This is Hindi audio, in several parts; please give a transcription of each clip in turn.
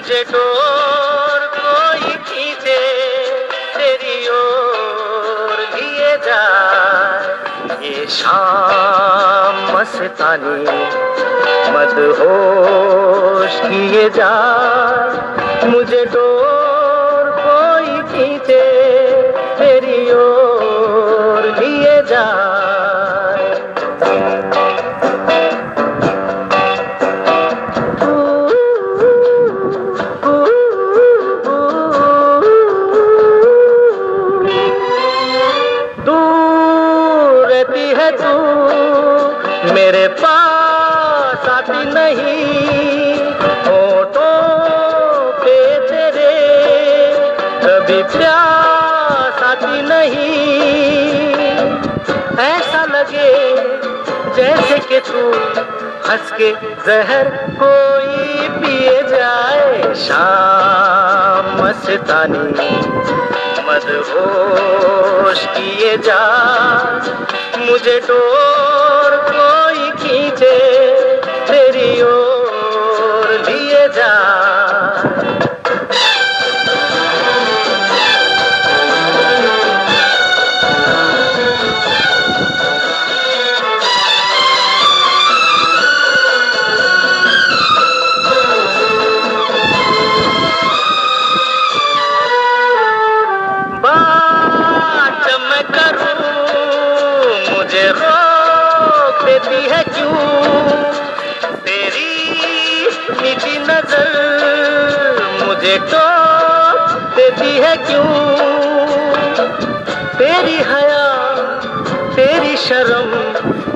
मुझे डोर कोई खींचे तेरी ओर लिए जाए। ये शाम मस्तानी मदहोश किए जाए। मुझे डोर कोई खींचे तेरी ओर लिए जाए। है तू मेरे पास आती नहीं, होठों पे तेरे कभी प्यास आती नहीं। ऐसा लगे जैसे कि तू हंस के जहर कोई पिए जाए। शाम मस्तानी मदहोश किए जा। मुझे डोर कोई खींचे तेरी ओर लिए जा। बात जब मैं करूं मुझे रोक देती है क्यों तेरी मीठी नजर, मुझे टोक देती है क्यों तेरी हया तेरी शर्म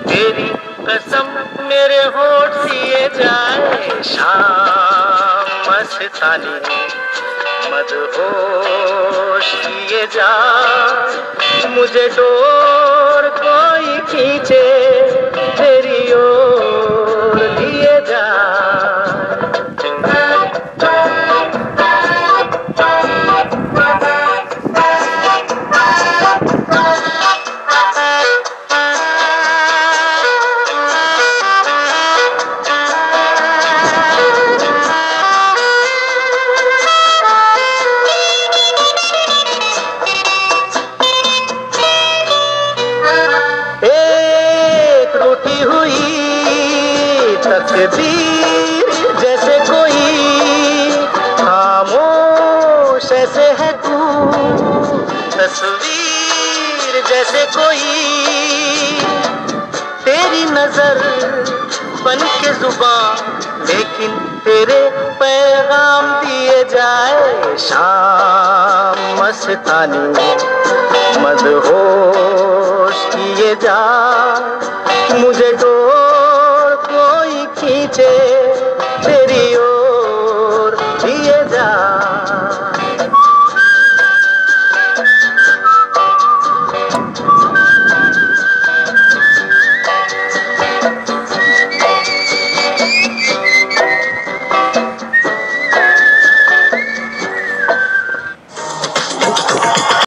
तेरी कसम मेरे होठ सिए जाए। शाम मस्तानी मदहोश किए जा। मुझे डोर कोई खींचे तेरी ओर लिए जा। रूठी हुई तकदीर जैसे कोई खामोश ऐसे है तू, तस्वीर जैसे कोई तेरी नजर बन के जुबान लेकिन तेरे पैगाम दिए जाए। शाम मस्तानी मदहोश किए जा। मुझे डोर कोई खींचे तेरी ओर लिए जा।